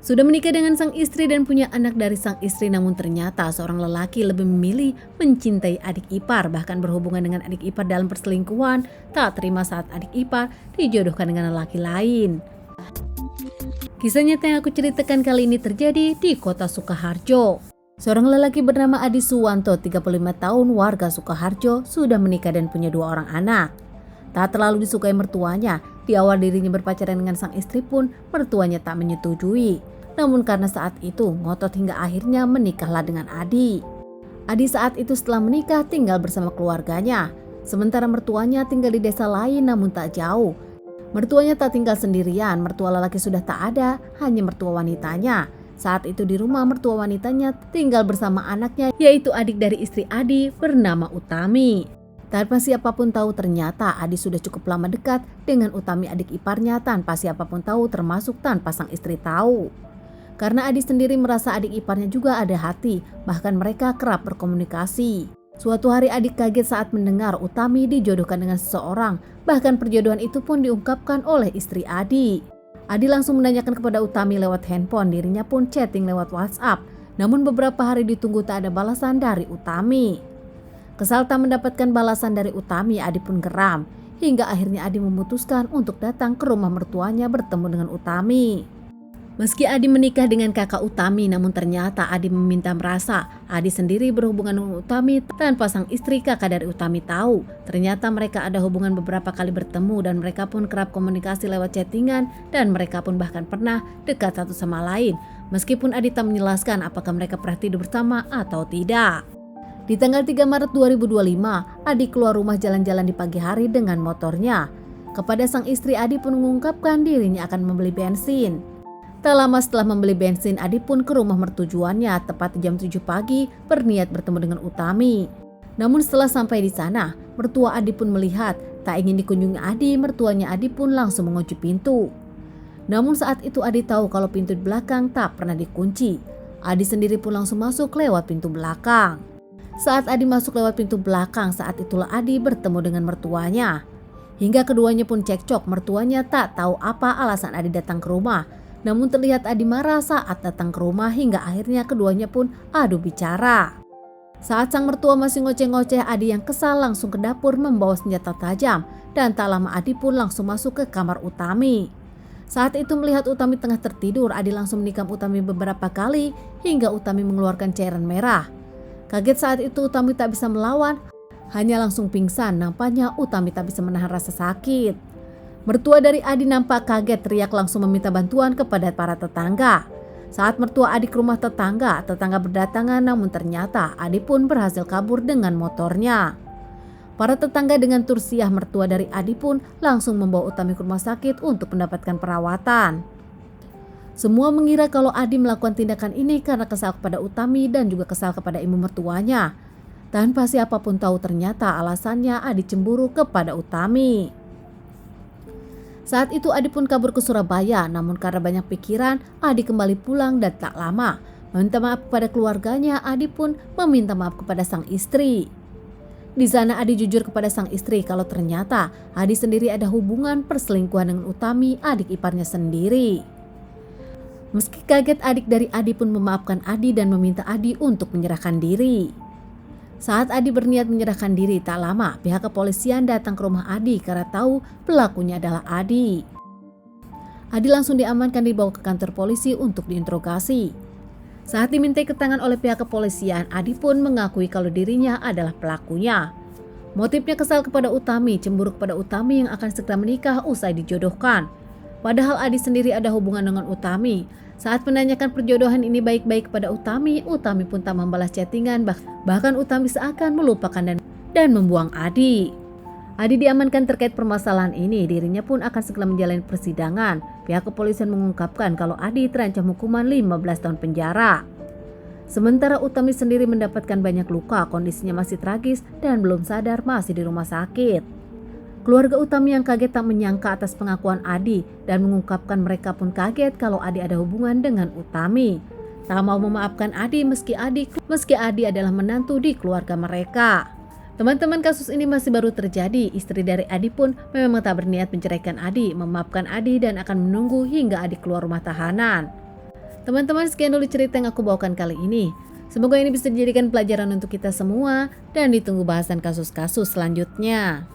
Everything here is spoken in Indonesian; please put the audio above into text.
Sudah menikah dengan sang istri dan punya anak dari sang istri, namun ternyata seorang lelaki lebih memilih mencintai adik ipar, bahkan berhubungan dengan adik ipar dalam perselingkuhan. Tak terima saat adik ipar dijodohkan dengan lelaki lain. Kisah nyata yang aku ceritakan kali ini terjadi di kota Sukoharjo. Seorang lelaki bernama Adi Suwanto, 35 tahun, warga Sukoharjo, sudah menikah dan punya 2 orang anak. Tak terlalu disukai mertuanya, di awal dirinya berpacaran dengan sang istri pun mertuanya tak menyetujui. Namun karena saat itu ngotot hingga akhirnya menikahlah dengan Adi. Adi saat itu setelah menikah tinggal bersama keluarganya. Sementara mertuanya tinggal di desa lain namun tak jauh. Mertuanya tak tinggal sendirian, mertua lelaki sudah tak ada, hanya mertua wanitanya. Saat itu di rumah mertua wanitanya tinggal bersama anaknya, yaitu adik dari istri Adi bernama Utami. Tanpa siapapun tahu ternyata Adi sudah cukup lama dekat dengan Utami adik iparnya tanpa siapapun tahu, termasuk tanpa sang istri tahu. Karena Adi sendiri merasa adik iparnya juga ada hati, bahkan mereka kerap berkomunikasi. Suatu hari Adi kaget saat mendengar Utami dijodohkan dengan seseorang, bahkan perjodohan itu pun diungkapkan oleh istri Adi. Adi langsung menanyakan kepada Utami lewat handphone, dirinya pun chatting lewat WhatsApp. Namun beberapa hari ditunggu tak ada balasan dari Utami. Kesal tak mendapatkan balasan dari Utami, Adi pun geram. Hingga akhirnya Adi memutuskan untuk datang ke rumah mertuanya bertemu dengan Utami. Meski Adi menikah dengan kakak Utami, namun ternyata Adi meminta merasa Adi sendiri berhubungan dengan Utami tanpa sang istri kakak dari Utami tahu. Ternyata mereka ada hubungan beberapa kali bertemu dan mereka pun kerap komunikasi lewat chattingan dan mereka pun bahkan pernah dekat satu sama lain. Meskipun Adi tak menjelaskan apakah mereka pernah tidur bersama atau tidak. Di tanggal 3 Maret 2025, Adi keluar rumah jalan-jalan di pagi hari dengan motornya. Kepada sang istri, Adi pun mengungkapkan dirinya akan membeli bensin. Tak lama setelah membeli bensin, Adi pun ke rumah mertujuannya tepat jam 7 pagi berniat bertemu dengan Utami. Namun setelah sampai di sana, mertua Adi pun melihat tak ingin dikunjungi Adi, mertuanya Adi pun langsung mengunci pintu. Namun saat itu Adi tahu kalau pintu di belakang tak pernah dikunci. Adi sendiri pun langsung masuk lewat pintu belakang. Saat Adi masuk lewat pintu belakang, saat itulah Adi bertemu dengan mertuanya. Hingga keduanya pun cekcok, mertuanya tak tahu apa alasan Adi datang ke rumah. Namun terlihat Adi marah saat datang ke rumah hingga akhirnya keduanya pun adu bicara. Saat sang mertua masih ngoceh-ngoceh, Adi yang kesal langsung ke dapur membawa senjata tajam dan tak lama Adi pun langsung masuk ke kamar Utami. Saat itu melihat Utami tengah tertidur, Adi langsung menikam Utami beberapa kali hingga Utami mengeluarkan cairan merah. Kaget saat itu Utami tak bisa melawan, hanya langsung pingsan. Nampaknya Utami tak bisa menahan rasa sakit. Mertua dari Adi nampak kaget, teriak langsung meminta bantuan kepada para tetangga. Saat mertua Adi ke rumah tetangga berdatangan, namun ternyata Adi pun berhasil kabur dengan motornya. Para tetangga dengan tursiah mertua dari Adi pun langsung membawa Utami ke rumah sakit untuk mendapatkan perawatan. Semua mengira kalau Adi melakukan tindakan ini karena kesal kepada Utami dan juga kesal kepada ibu mertuanya. Tanpa siapapun tahu ternyata alasannya Adi cemburu kepada Utami. Saat itu Adi pun kabur ke Surabaya, namun karena banyak pikiran, Adi kembali pulang dan tak lama meminta maaf kepada keluarganya. Adi pun meminta maaf kepada sang istri. Di sana Adi jujur kepada sang istri kalau ternyata Adi sendiri ada hubungan perselingkuhan dengan Utami, adik iparnya sendiri. Meski kaget, adik dari Adi pun memaafkan Adi dan meminta Adi untuk menyerahkan diri. Saat Adi berniat menyerahkan diri, tak lama pihak kepolisian datang ke rumah Adi karena tahu pelakunya adalah Adi. Adi langsung diamankan dibawa ke kantor polisi untuk diinterogasi. Saat dimintai keterangan oleh pihak kepolisian, Adi pun mengakui kalau dirinya adalah pelakunya. Motifnya kesal kepada Utami, cemburu kepada Utami yang akan segera menikah usai dijodohkan. Padahal Adi sendiri ada hubungan dengan Utami. Saat menanyakan perjodohan ini baik-baik kepada Utami, Utami pun tak membalas chattingan, bahkan Utami seakan melupakan dan membuang Adi. Adi diamankan terkait permasalahan ini, dirinya pun akan segera menjalani persidangan. Pihak kepolisian mengungkapkan kalau Adi terancam hukuman 15 tahun penjara. Sementara Utami sendiri mendapatkan banyak luka, kondisinya masih tragis dan belum sadar, masih di rumah sakit. Keluarga Utami yang kaget tak menyangka atas pengakuan Adi dan mengungkapkan mereka pun kaget kalau Adi ada hubungan dengan Utami. Tak mau memaafkan Adi meski Adi adalah menantu di keluarga mereka. Teman-teman, kasus ini masih baru terjadi. Istri dari Adi pun memang tak berniat menceraikan Adi, memaafkan Adi dan akan menunggu hingga Adi keluar rumah tahanan. Teman-teman, sekian dulu cerita yang aku bawakan kali ini. Semoga ini bisa dijadikan pelajaran untuk kita semua dan ditunggu bahasan kasus-kasus selanjutnya.